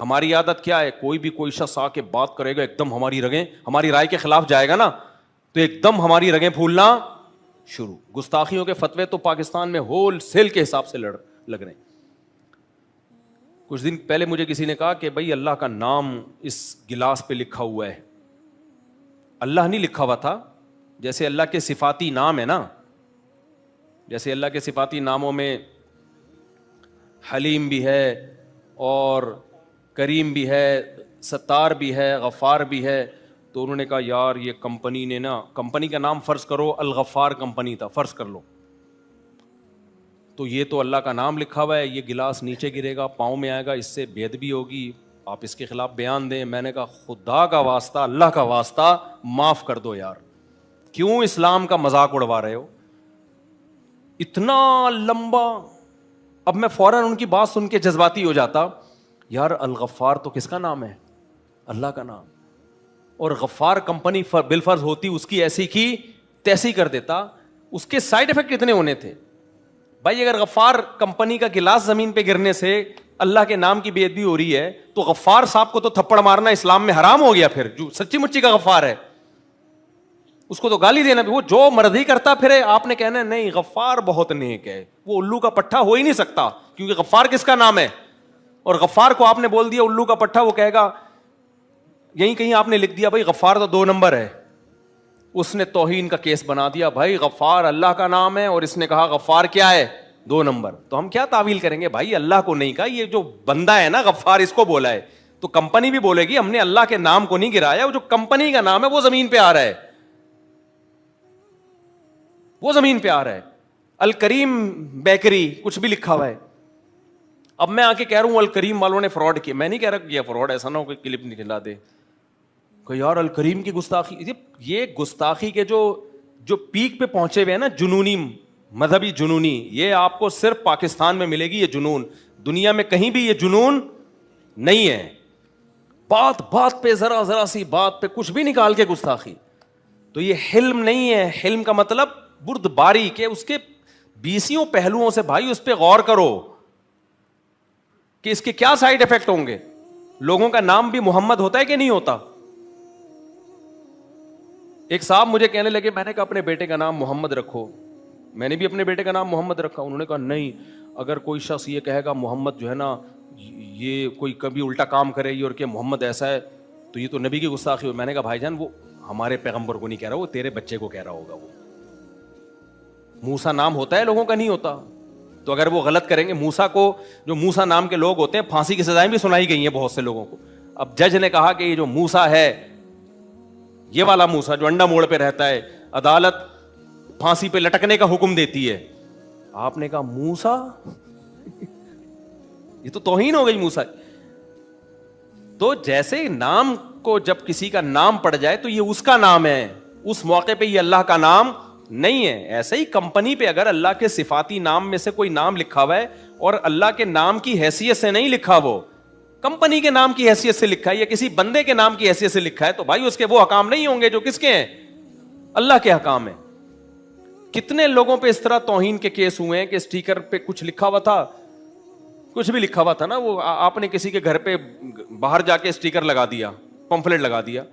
ہماری عادت کیا ہے, کوئی شخص آ کے بات کرے گا ایک دم ہماری رائے کے خلاف جائے گا نا, تو ایک دم ہماری رگیں پھولنا شروع. گستاخیوں کے فتوے تو پاکستان میں ہول سیل کے حساب سے لگ رہے ہیں. کچھ دن پہلے مجھے کسی نے کہا کہ بھائی اللہ کا نام اس گلاس پہ لکھا ہوا ہے. اللہ نہیں لکھا ہوا تھا, جیسے اللہ کے صفاتی نام ہے نا, جیسے اللہ کے صفاتی ناموں میں حلیم بھی ہے اور کریم بھی ہے, ستار بھی ہے, غفار بھی ہے. تو انہوں نے کہا یار یہ کمپنی نے نا, کمپنی کا نام فرض کرو الغفار کمپنی تھا, فرض کر لو, تو یہ تو اللہ کا نام لکھا ہوا ہے, یہ گلاس نیچے گرے گا, پاؤں میں آئے گا, اس سے بے ادبی ہوگی, آپ اس کے خلاف بیان دیں. میں نے کہا خدا کا واسطہ, اللہ کا واسطہ معاف کر دو یار, کیوں اسلام کا مذاق اڑوا رہے ہو اتنا لمبا. اب میں فوراً ان کی بات سن کے جذباتی ہو جاتا, یار الغفار تو کس کا نام ہے؟ اللہ کا نام. اور غفار کمپنی بالفرض ہوتی اس کی ایسی کی تیسی کر دیتا. اس کے سائیڈ افیکٹ کتنے ہونے تھے بھائی. اگر غفار کمپنی کا گلاس زمین پہ گرنے سے اللہ کے نام کی بے ادبی ہو رہی ہے, تو غفار صاحب کو تو تھپڑ مارنا اسلام میں حرام ہو گیا. پھر جو سچی مچی کا غفار ہے اس کو تو گالی دینا بھی, وہ جو مرضی کرتا پھرے, آپ نے کہنا نہیں غفار بہت نیک ہے, وہ الو کا پٹھا ہو ہی نہیں سکتا, کیونکہ غفار کس کا نام ہے. اور غفار کو آپ نے بول دیا الو کا پٹھا, وہ کہے گا یہیں کہیں آپ نے لکھ دیا بھائی غفار تو 2 نمبر ہے. اس نے توہین کا کیس بنا دیا, بھائی غفار اللہ کا نام ہے اور اس نے کہا غفار کیا ہے 2 نمبر. تو ہم کیا تعویل کریں گے بھائی, اللہ کو نہیں کہا, یہ جو بندہ ہے نا غفار اس کو بولا ہے. تو کمپنی بھی بولے گی ہم نے اللہ کے نام کو نہیں گرایا, وہ جو کمپنی کا نام ہے وہ زمین پہ آ رہا ہے, وہ زمین پہ آ رہا ہے. الکریم بیکری کچھ بھی لکھا ہوا ہے. اب میں آ کے کہہ رہا ہوں الکریم والوں نے فراڈ کیا, میں نہیں کہہ رہا کہ یہ فراڈ, ایسا نہ ہو کہ کلپ نکلا دے کہ یار الکریم کی گستاخی. یہ گستاخی کے جو پیک پہ پہنچے ہوئے ہیں نا, جنونی مذہبی جنونی, یہ آپ کو صرف پاکستان میں ملے گی یہ جنون, دنیا میں کہیں بھی یہ جنون نہیں ہے. بات بات پہ ذرا سی بات پہ کچھ بھی نکال کے گستاخی. تو یہ حلم نہیں ہے. حلم کا مطلب بردباری کے اس کے 20 پہلوؤں سے بھائی اس پہ غور کرو کہ اس کے کیا سائیڈ افیکٹ ہوں گے. لوگوں کا نام بھی محمد ہوتا ہے کہ نہیں ہوتا. ایک صاحب مجھے کہنے لگے, میں نے کہا اپنے بیٹے کا نام محمد رکھو, میں نے بھی اپنے بیٹے کا نام محمد رکھا. انہوں نے کہا نہیں, اگر کوئی شخص یہ کہے گا محمد جو ہے نا یہ کوئی کبھی الٹا کام کرے گی اور کہ محمد ایسا ہے تو یہ تو نبی کی گستاخی ہو. میں نے کہا بھائی جان وہ ہمارے پیغمبر کو نہیں کہہ رہا, وہ تیرے بچے کو کہہ رہا ہوگا. وہ موسیٰ نام ہوتا ہے, لوگوں کا نہیں ہوتا. تو اگر وہ غلط کریں گے, موسیٰ کو جو موسیٰ نام کے لوگ ہوتے ہیں پھانسی کی سزائیں بھی سنائی گئی ہیں بہت سے لوگوں کو. اب جج نے کہا کہ یہ جو موسیٰ ہے, یہ والا موسیٰ جو انڈا موڑ پہ رہتا ہے, عدالت پھانسی پہ لٹکنے کا حکم دیتی ہے. آپ نے کہا موسیٰ, یہ تو توہین ہو گئی موسیٰ. تو جیسے نام کو جب کسی کا نام پڑ جائے تو یہ اس کا نام ہے, اس موقع پہ یہ اللہ کا نام نہیں ہے. ایسے ہی کمپنی پہ اگر اللہ کے صفاتی نام میں سے کوئی نام لکھا ہوا ہے اور اللہ کے نام کی حیثیت سے نہیں لکھا, وہ کمپنی کے نام کی حیثیت سے لکھا ہے یا کسی بندے کے نام کی حیثیت سے لکھا ہے, تو بھائی اس کے وہ حکام نہیں ہوں گے جو کس کے ہیں, اللہ کے حکام ہیں. کتنے لوگوں پہ اس طرح توہین کے کیس ہوئے ہیں کہ اسٹیکر پہ کچھ لکھا ہوا تھا, کچھ بھی لکھا ہوا تھا نا, وہ آپ نے کسی کے گھر پہ باہر جا کے اسٹیکر لگا دیا, پمفلٹ لگا دیا,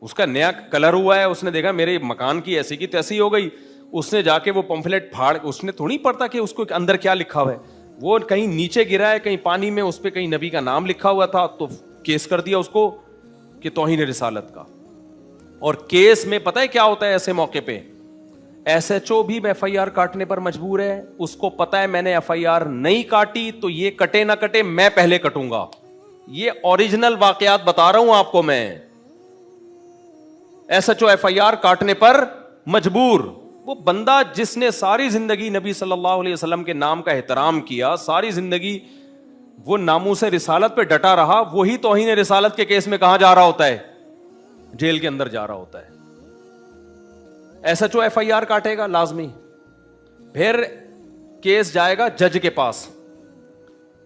اس کا نیا کلر ہوا ہے, اس نے دیکھا میرے مکان کی ایسی کی تیسی ہو گئی, اس نے جا کے وہ پمفلٹ پھاڑ, اس نے تھوڑی پڑھتا کہ اس کو اندر کیا لکھا ہوا ہے, وہ کہیں نیچے گرا ہے کہیں پانی میں, اس پہ کہیں نبی کا نام لکھا ہوا تھا, تو کیس کر دیا اس کو کہ توہین رسالت کا. اور کیس میں پتہ ہے کیا ہوتا ہے ایسے موقع پہ, ایس ایچ او بھی ایف آئی آر کاٹنے پر مجبور ہے. اس کو پتا ہے میں نے ایف آئی آر نہیں کاٹی تو یہ کٹے نہ کٹے میں پہلے کٹوں گا. یہ اوریجنل واقعات بتا رہا ہوں آپ کو میں. S H O F I R کاٹنے پر مجبور. وہ بندہ جس نے ساری زندگی نبی صلی اللہ علیہ وسلم کے نام کا احترام کیا, ساری زندگی وہ ناموس رسالت پہ ڈٹا رہا, وہی توہین رسالت کے کیس میں کہاں جا رہا ہوتا ہے, جیل کے اندر جا رہا ہوتا ہے. S H O F I R کاٹے گا لازمی, پھر کیس جائے گا جج کے پاس.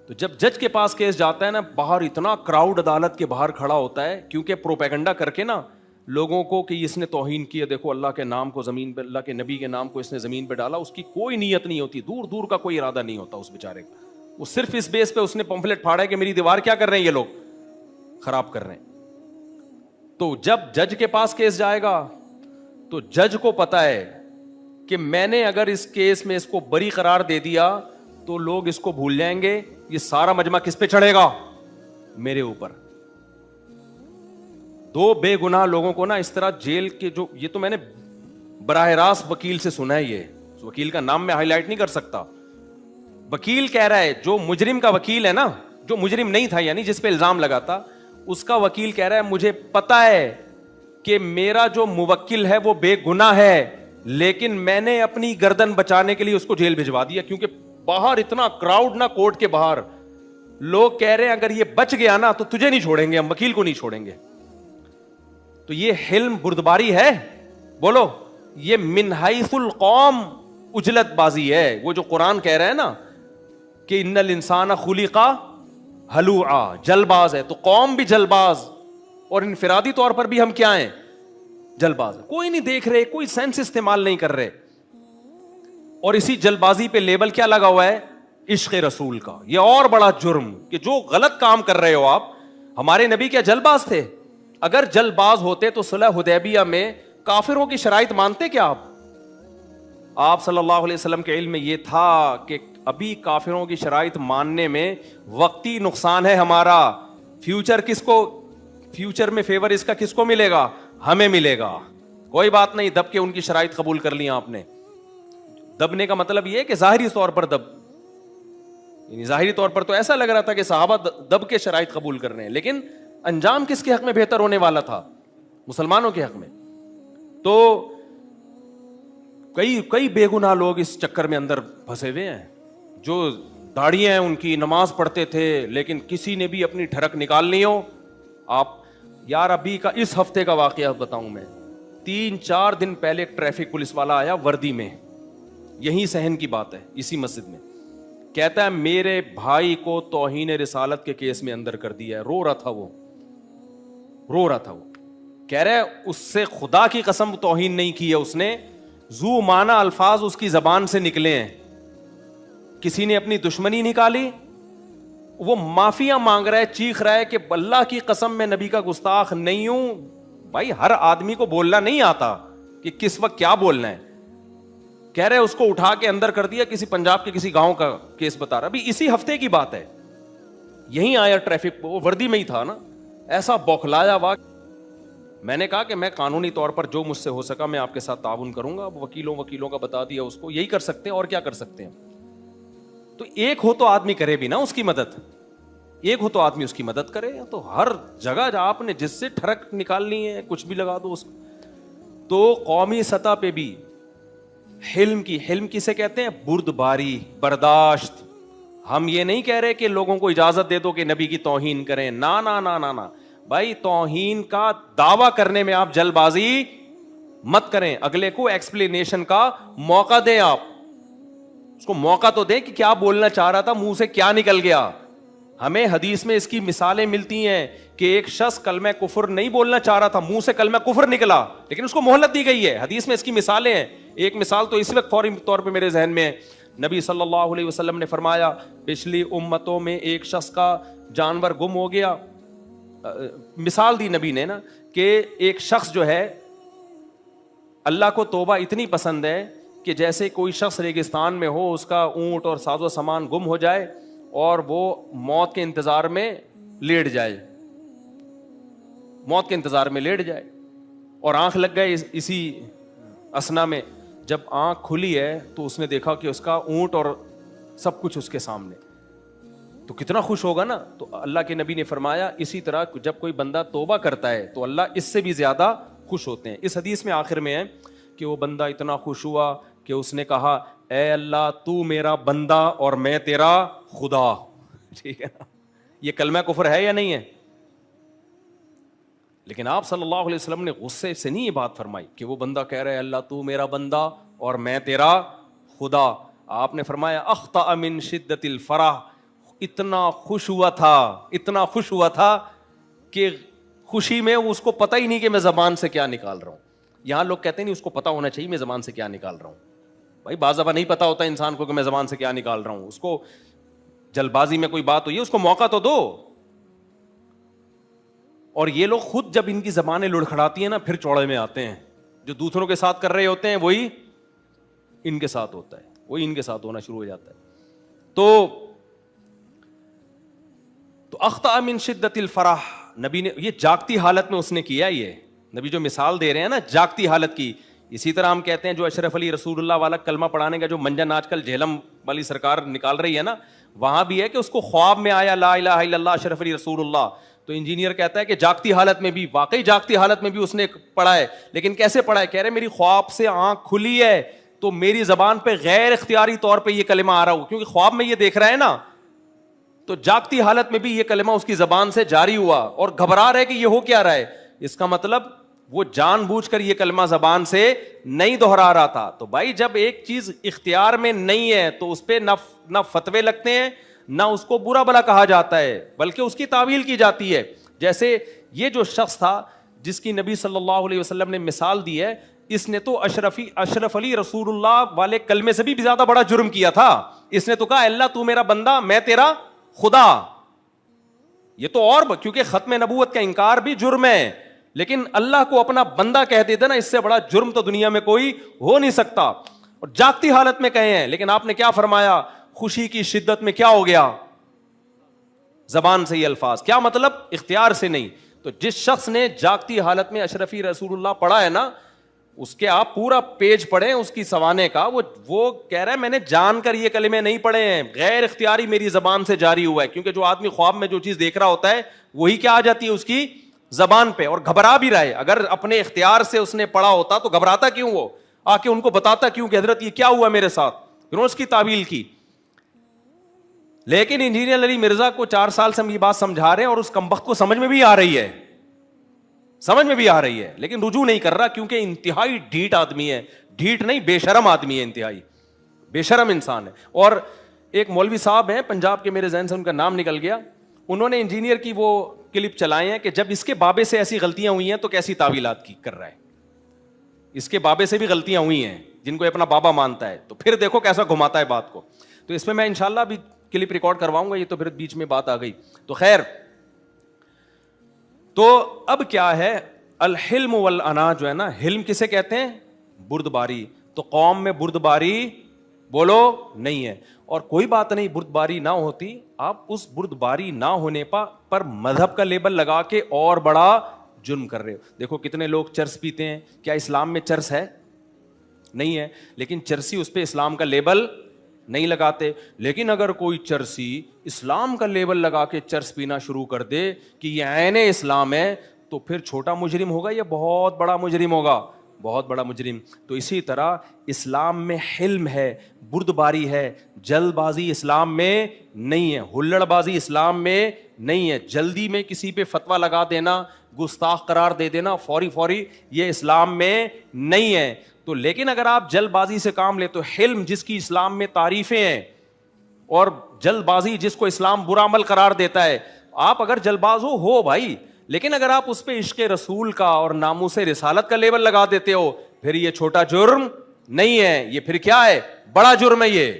تو جب جج کے پاس کیس جاتا ہے نا, باہر اتنا کراؤڈ عدالت کے باہر کھڑا ہوتا ہے, کیونکہ پروپیگنڈا کر کے نا لوگوں کو کہ اس نے توہین کیا, دیکھو اللہ کے نام کو زمین پہ, اللہ کے نبی کے نام کو اس نے زمین پہ ڈالا. اس کی کوئی نیت نہیں ہوتی, دور دور کا کوئی ارادہ نہیں ہوتا اس بیچارے کا. وہ صرف اس بیس پہ اس نے پمفلٹ پھاڑا ہے کہ میری دیوار کیا کر رہے ہیں یہ لوگ, خراب کر رہے ہیں. تو جب جج کے پاس کیس جائے گا تو جج کو پتا ہے کہ میں نے اگر اس کیس میں اس کو بری قرار دے دیا تو لوگ اس کو بھول جائیں گے, یہ سارا مجمع کس پہ چڑھے گا؟ میرے اوپر. دو بے گناہ لوگوں کو نا اس طرح جیل کے, جو یہ تو میں نے براہ راست وکیل سے سنا ہے, یہ وکیل کا نام میں ہائی لائٹ نہیں کر سکتا. وکیل کہہ رہا ہے, جو مجرم کا وکیل ہے نا, جو مجرم نہیں تھا یعنی جس پہ الزام لگا تھا, اس کا وکیل کہہ رہا ہے مجھے پتا ہے کہ میرا جو موکل ہے وہ بے گناہ ہے, لیکن میں نے اپنی گردن بچانے کے لیے اس کو جیل بھجوا دیا, کیونکہ باہر اتنا کراؤڈ نا, کورٹ کے باہر لوگ کہہ رہے ہیں اگر یہ بچ گیا نا تو تجھے نہیں چھوڑیں گے, ہم وکیل کو نہیں چھوڑیں گے. تو یہ حلم بردباری ہے؟ بولو, یہ من حیث القوم اجلت بازی ہے. وہ جو قرآن کہہ رہا ہے نا کہ ان الانسان خلق ہلوعا, جل باز ہے, تو قوم بھی جل باز, اور انفرادی طور پر بھی ہم کیا ہیں؟ جل باز. کوئی نہیں دیکھ رہے, کوئی سینس استعمال نہیں کر رہے, اور اسی جل بازی پہ لیبل کیا لگا ہوا ہے؟ عشق رسول کا. یہ اور بڑا جرم کہ جو غلط کام کر رہے ہو آپ. ہمارے نبی کیا جل باز تھے؟ اگر جل باز ہوتے تو صلح حدیبیہ میں کافروں کی شرائط مانتے کیا آپ صلی اللہ علیہ وسلم کے علم میں یہ تھا کہ ابھی کافروں کی شرائط ماننے میں وقتی نقصان ہے ہمارا, فیوچر کس کو, فیوچر میں فیور اس کا کس کو ملے گا؟ ہمیں ملے گا. کوئی بات نہیں, دب کے ان کی شرائط قبول کر لیا آپ نے. دبنے کا مطلب یہ ہے کہ ظاہری طور پر دب, یعنی ظاہری طور پر تو ایسا لگ رہا تھا کہ صحابہ دب کے شرائط قبول کر رہے ہیں, لیکن انجام کس کے حق میں بہتر ہونے والا تھا؟ مسلمانوں کے حق میں. تو کئی بے گناہ لوگ اس چکر میں اندر پھنسے ہوئے ہیں, جو داڑیاں ہیں ان کی, نماز پڑھتے تھے, لیکن کسی نے بھی اپنی ٹھڑک نکالنی ہو. آپ یار ابھی کا اس ہفتے کا واقعہ بتاؤں میں, 3-4 دن پہلے ایک ٹریفک پولیس والا آیا وردی میں, یہی صحن کی بات ہے, اسی مسجد میں, کہتا ہے میرے بھائی کو توہین رسالت کے کیس میں اندر کر دیا ہے. رو رہا تھا وہ, کہہ رہے اس سے خدا کی قسم توہین نہیں کی ہے اس نے, ذو معنی الفاظ اس کی زبان سے نکلے ہیں, کسی نے اپنی دشمنی نکالی, وہ معافیاں مانگ رہا ہے, چیخ رہا ہے کہ اللہ کی قسم میں نبی کا گستاخ نہیں ہوں. بھائی ہر آدمی کو بولنا نہیں آتا کہ کس وقت کیا بولنا ہے. کہہ رہے اس کو اٹھا کے اندر کر دیا, کسی پنجاب کے کسی گاؤں کا کیس بتا رہا, ابھی اسی ہفتے کی بات ہے. یہیں آیا ٹریفک, وہ وردی میں ہی تھا نا, ایسا بوکھلایا ہوا. میں نے کہا کہ میں قانونی طور پر جو مجھ سے ہو سکا میں آپ کے ساتھ تعاون کروں گا. وکیلوں کا بتا دیا اس کو, یہی کر سکتے ہیں اور کیا کر سکتے ہیں. تو ایک ہو تو آدمی کرے بھی نا اس کی مدد, ایک ہو تو آدمی اس کی مدد کرے. تو ہر جگہ آپ نے جس سے ٹھڑک نکالنی ہے کچھ بھی لگا دو اس کو. تو قومی سطح پہ بھی حلم کسے کہتے ہیں؟ بردباری, برداشت. ہم یہ نہیں کہہ رہے کہ لوگوں کو اجازت دے دو کہ نبی کی توہین کریں, نا نا نا نا نا بھائی, توہین کا دعویٰ کرنے میں آپ جلد بازی مت کریں, اگلے کو ایکسپلینیشن کا موقع دیں. آپ اس کو موقع تو دیں کہ کیا بولنا چاہ رہا تھا, منہ سے کیا نکل گیا. ہمیں حدیث میں اس کی مثالیں ملتی ہیں کہ ایک شخص کلمہ کفر نہیں بولنا چاہ رہا تھا, منہ سے کلمہ کفر نکلا, لیکن اس کو مہلت دی گئی ہے. حدیث میں اس کی مثالیں ہیں. ایک مثال تو اس وقت فوری طور پہ میرے ذہن میں ہے. نبی صلی اللہ علیہ وسلم نے فرمایا پچھلی امتوں میں ایک شخص کا جانور گم ہو گیا. مثال دی نبی نے نا کہ ایک شخص جو ہے, اللہ کو توبہ اتنی پسند ہے کہ جیسے کوئی شخص ریگستان میں ہو, اس کا اونٹ اور ساز و سامان گم ہو جائے اور وہ موت کے انتظار میں لیٹ جائے اور آنکھ لگ گئے اسی اسنا میں. جب آنکھ کھلی ہے تو اس نے دیکھا کہ اس کا اونٹ اور سب کچھ اس کے سامنے, تو کتنا خوش ہوگا نا. تو اللہ کے نبی نے فرمایا اسی طرح جب کوئی بندہ توبہ کرتا ہے تو اللہ اس سے بھی زیادہ خوش ہوتے ہیں. اس حدیث میں آخر میں ہے کہ وہ بندہ اتنا خوش ہوا کہ اس نے کہا اے اللہ تو میرا بندہ اور میں تیرا خدا. ٹھیک ہے نا, یہ کلمہ کفر ہے یا نہیں ہے؟ لیکن آپ صلی اللہ علیہ وسلم نے غصے سے نہیں یہ بات فرمائی کہ وہ بندہ کہہ رہا ہے اللہ تو میرا بندہ اور میں تیرا خدا. آپ نے فرمایا اخطأ من شدت الفرح, اتنا خوش ہوا تھا کہ خوشی میں اس کو پتہ ہی نہیں کہ میں زبان سے کیا نکال رہا ہوں. یہاں لوگ کہتے ہیں نہیں اس کو پتا ہونا چاہیے میں زبان سے کیا نکال رہا ہوں. بھائی بعض دفعہ نہیں پتا ہوتا انسان کو کہ میں زبان سے کیا نکال رہا ہوں. اس کو جلد بازی میں کوئی بات ہوئی ہے اس کو موقع تو دو. اور یہ لوگ خود جب ان کی زبانیں لڑکھڑاتی ہیں نا پھر چوڑے میں آتے ہیں. جو دوسروں کے ساتھ کر رہے ہوتے ہیں وہی ان کے ساتھ ہوتا ہے, وہی ان کے ساتھ ہونا شروع ہو جاتا ہے. تو اخطأ من شدت الفرح, نبی نے یہ جاگتی حالت میں اس نے کیا. یہ نبی جو مثال دے رہے ہیں نا جاگتی حالت کی. اسی طرح ہم کہتے ہیں جو اشرف علی رسول اللہ والا کلمہ پڑھانے کا جو منجن آج کل جہلم والی سرکار نکال رہی ہے نا, وہاں بھی ہے کہ اس کو خواب میں آیا لا الہ الا اللہ اشرف علی رسول اللہ, تو انجینئر کہتا ہے کہ جاگتی حالت میں بھی, واقعی جاگتی حالت میں بھی اس نے پڑھا ہے. لیکن کیسے پڑھا ہے؟ کہہ رہے میری خواب سے آنکھ کھلی ہے تو میری زبان پہ غیر اختیاری طور پہ یہ کلمہ آ رہا ہو, کیونکہ خواب میں یہ دیکھ رہا ہے نا, تو جاگتی حالت میں بھی یہ کلمہ اس کی زبان سے جاری ہوا اور گھبرا رہے کہ یہ ہو کیا رہا ہے. اس کا مطلب وہ جان بوجھ کر یہ کلمہ زبان سے نہیں دہرا رہا تھا. تو بھائی جب ایک چیز اختیار میں نہیں ہے تو اس پہ نہ فتوے لگتے ہیں, نہ اس کو برا بلا کہا جاتا ہے, بلکہ اس کی تعویل کی جاتی ہے. جیسے یہ جو شخص تھا جس کی نبی صلی اللہ علیہ وسلم نے مثال دی ہے, اس نے تو اشرف علی رسول اللہ والے کلمے سے بھی زیادہ بڑا جرم کیا تھا. اس نے تو کہا اللہ تو میرا بندہ میں تیرا خدا. یہ تو اور کیونکہ ختم نبوت کا انکار بھی جرم ہے, لیکن اللہ کو اپنا بندہ کہہ دیتے نا, اس سے بڑا جرم تو دنیا میں کوئی ہو نہیں سکتا. اور جاگتی حالت میں کہے ہیں, لیکن آپ نے کیا فرمایا؟ خوشی کی شدت میں کیا ہو گیا؟ زبان سے یہ الفاظ. کیا مطلب؟ اختیار سے نہیں. تو جس شخص نے جاگتی حالت میں اشرفی رسول اللہ پڑھا ہے نا, اس کے آپ پورا پیج پڑھیں اس کی سوانے کا, وہ کہہ رہا ہے میں نے جان کر یہ کلمے نہیں پڑھے ہیں, غیر اختیاری میری زبان سے جاری ہوا ہے. کیونکہ جو آدمی خواب میں جو چیز دیکھ رہا ہوتا ہے وہی کیا آ جاتی ہے اس کی زبان پہ, اور گھبرا بھی رہا ہے. اگر اپنے اختیار سے اس نے پڑھا ہوتا تو گھبراتا کیوں؟ وہ آ کے ان کو بتاتا کیوں کہ حضرت یہ کیا ہوا میرے ساتھ, انہوں نے اس کی تعویل کی. لیکن انجینئر علی مرزا کو 4 سال سے ہم یہ بات سمجھا رہے ہیں اور اس کمبخت کو سمجھ میں بھی آ رہی ہے, سمجھ میں بھی آ رہی ہے, لیکن رجوع نہیں کر رہا کیونکہ انتہائی ڈھیٹ آدمی ہے. ڈھیٹ نہیں, بے شرم آدمی ہے, انتہائی بے شرم انسان ہے. اور ایک مولوی صاحب ہیں پنجاب کے, میرے ذہن سے ان کا نام نکل گیا, انہوں نے انجینئر کی وہ کلپ چلائے ہیں کہ جب اس کے بابے سے ایسی غلطیاں ہوئی ہیں تو کیسی تعویلات کی کر رہا ہے. اس کے بابے سے بھی غلطیاں ہوئی ہیں جن کو اپنا بابا مانتا ہے, تو پھر دیکھو کیسا گھماتا ہے بات کو. تو اس میں انشاءاللہ بھی کلپ ریکارڈ کرواؤں گا, یہ تو پھر بیچ میں بات آ گئی. تو خیر, تو اب کیا ہے, الحلم والانا جو ہے نا, حلم کسے کہتے ہیں؟ بردباری. تو قوم میں بردباری بولو نہیں ہے. اور کوئی بات نہیں, بردباری نہ ہوتی, آپ اس بردباری نہ ہونے پر مذہب کا لیبل لگا کے اور بڑا جرم کر رہے ہو. دیکھو کتنے لوگ چرس پیتے ہیں, کیا اسلام میں چرس ہے؟ نہیں ہے, لیکن چرسی اس پہ اسلام کا لیبل نہیں لگاتے. لیکن اگر کوئی چرسی اسلام کا لیبل لگا کے چرس پینا شروع کر دے کہ یہ عین اسلام ہے, تو پھر چھوٹا مجرم ہوگا یا بہت بڑا مجرم ہوگا؟ بہت بڑا مجرم. تو اسی طرح اسلام میں حلم ہے, بردباری ہے, جلد بازی اسلام میں نہیں ہے, ہلڑ بازی اسلام میں نہیں ہے. جلدی میں کسی پہ فتویٰ لگا دینا, گستاخ قرار دے دینا فوری, یہ اسلام میں نہیں ہے. تو لیکن اگر آپ جلد بازی سے کام لے تو حلم جس کی اسلام میں تعریفیں ہیں, اور جلد بازی جس کو اسلام برا عمل قرار دیتا ہے, آپ اگر جلد باز ہو بھائی, لیکن اگر آپ اس پہ عشق رسول کا اور ناموس رسالت کا لیبل لگا دیتے ہو, پھر یہ چھوٹا جرم نہیں ہے, یہ پھر کیا ہے؟ بڑا جرم ہے یہ.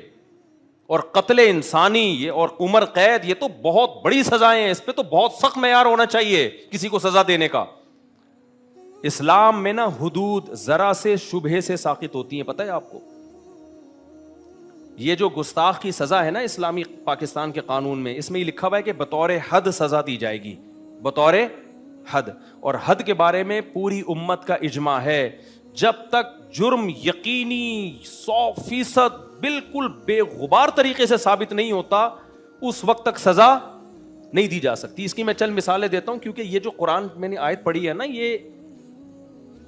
اور قتل انسانی یہ اور عمر قید, یہ تو بہت بڑی سزائیں ہیں, اس پہ تو بہت سخت معیار ہونا چاہیے کسی کو سزا دینے کا. اسلام میں نا حدود ذرا سے شبہے سے ساقط ہوتی ہیں, پتہ ہے آپ کو؟ یہ جو گستاخ کی سزا ہے نا اسلامی پاکستان کے قانون میں, اس میں یہ لکھا ہوا ہے کہ بطور حد سزا دی جائے گی, بطور حد. اور حد کے بارے میں پوری امت کا اجماع ہے, جب تک جرم یقینی 100% بالکل بے غبار طریقے سے ثابت نہیں ہوتا, اس وقت تک سزا نہیں دی جا سکتی. اس کی میں چند مثالیں دیتا ہوں, کیونکہ یہ جو قرآن میں نے آیت پڑھی ہے نا, یہ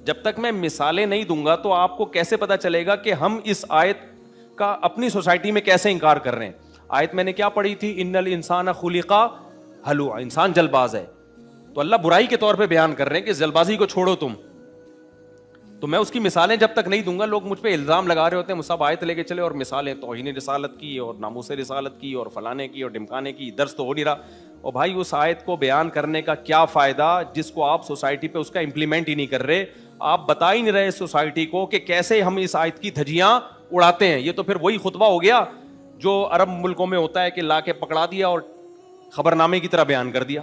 جب تک میں مثالیں نہیں دوں گا تو آپ کو کیسے پتا چلے گا کہ ہم اس آیت کا اپنی سوسائٹی میں کیسے انکار کر رہے ہیں. آیت میں نے کیا پڑھی تھی؟ ان الانسان خلق ہلوعا, انسان جلد باز ہے. تو اللہ برائی کے طور پہ بیان کر رہے ہیں کہ جلد بازی کو چھوڑو تم. تو میں اس کی مثالیں جب تک نہیں دوں گا, لوگ مجھ پہ الزام لگا رہے ہوتے ہیں مصعب آیت لے کے چلے اور مثالیں توہین رسالت کی اور ناموس رسالت کی اور فلانے کی اور ڈمکانے کی, درس تو ہو نہیں رہا. اور بھائی اس آیت کو بیان کرنے کا کیا فائدہ جس کو آپ سوسائٹی پہ اس کا امپلیمنٹ ہی نہیں کر رہے, آپ بتا ہی نہیں رہے سوسائٹی کو کہ کیسے ہم اس آیت کی دھجیاں اڑاتے ہیں. یہ تو پھر وہی خطبہ ہو گیا جو عرب ملکوں میں ہوتا ہے کہ لا کے پکڑا دیا اور خبر نامے کی طرح بیان کر دیا.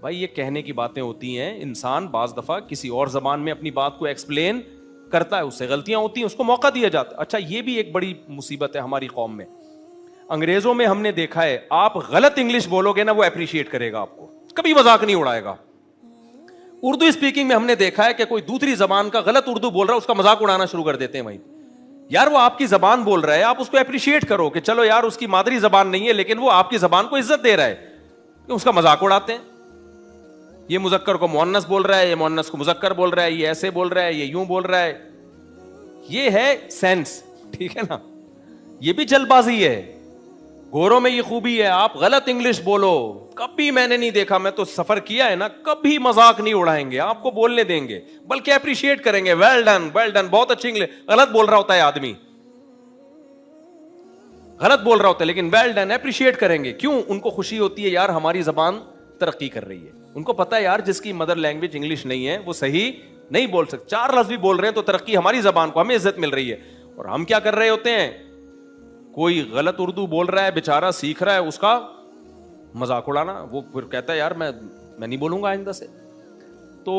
بھائی یہ کہنے کی باتیں ہوتی ہیں, انسان بعض دفعہ کسی اور زبان میں اپنی بات کو ایکسپلین کرتا ہے, اس سے غلطیاں ہوتی ہیں, اس کو موقع دیا جاتا ہے. اچھا یہ بھی ایک بڑی مصیبت ہے ہماری قوم میں. انگریزوں میں ہم نے دیکھا ہے, آپ غلط انگلش بولو گے نا وہ اپریشیٹ کرے گا آپ کو, کبھی مذاق نہیں اڑائے گا. اردو اسپیکنگ میں ہم نے دیکھا ہے کہ کوئی دوسری زبان کا غلط اردو بول رہا ہے, اس کا مذاق اڑانا شروع کر دیتے ہیں. بھائی یار وہ آپ کی زبان بول رہا ہے, آپ اس کو اپریشیٹ کرو کہ چلو یار اس کی مادری زبان نہیں ہے لیکن وہ آپ کی زبان کو عزت دے رہا ہے, کہ اس کا مذاق اڑاتے ہیں. یہ مذکر کو مؤنث بول رہا ہے, یہ مؤنث کو مذکر بول رہا ہے, یہ ایسے بول رہا ہے, یہ یوں بول رہا ہے. یہ ہے سینس, ٹھیک ہے نا, یہ بھی جلد بازی ہے. گوروں میں یہ خوبی ہے, آپ غلط انگلش بولو, کبھی میں نے نہیں دیکھا, میں تو سفر کیا ہے نا, کبھی مذاق نہیں اڑائیں گے, آپ کو بولنے دیں گے, بلکہ اپریشیٹ کریں گے, ویل ڈن ویل ڈن, بہت اچھی انگلش. غلط بول رہا ہوتا ہے آدمی, غلط بول رہا ہوتا ہے لیکن ویل ڈن اپریشیٹ کریں گے. کیوں؟ ان کو خوشی ہوتی ہے یار ہماری زبان ترقی کر رہی ہے. ان کو پتا ہے یار جس کی مدر لینگویج انگلش نہیں ہے وہ صحیح نہیں بول سکتے, 4 لفظ بھی بول رہے ہیں تو ترقی ہماری زبان کو, ہمیں عزت مل رہی ہے. اور ہم کیا کر رہے ہوتے ہیں, کوئی غلط اردو بول رہا ہے بیچارہ, سیکھ رہا ہے, اس کا مذاق اڑانا. وہ پھر کہتا ہے یار میں نہیں بولوں گا آئندہ سے. تو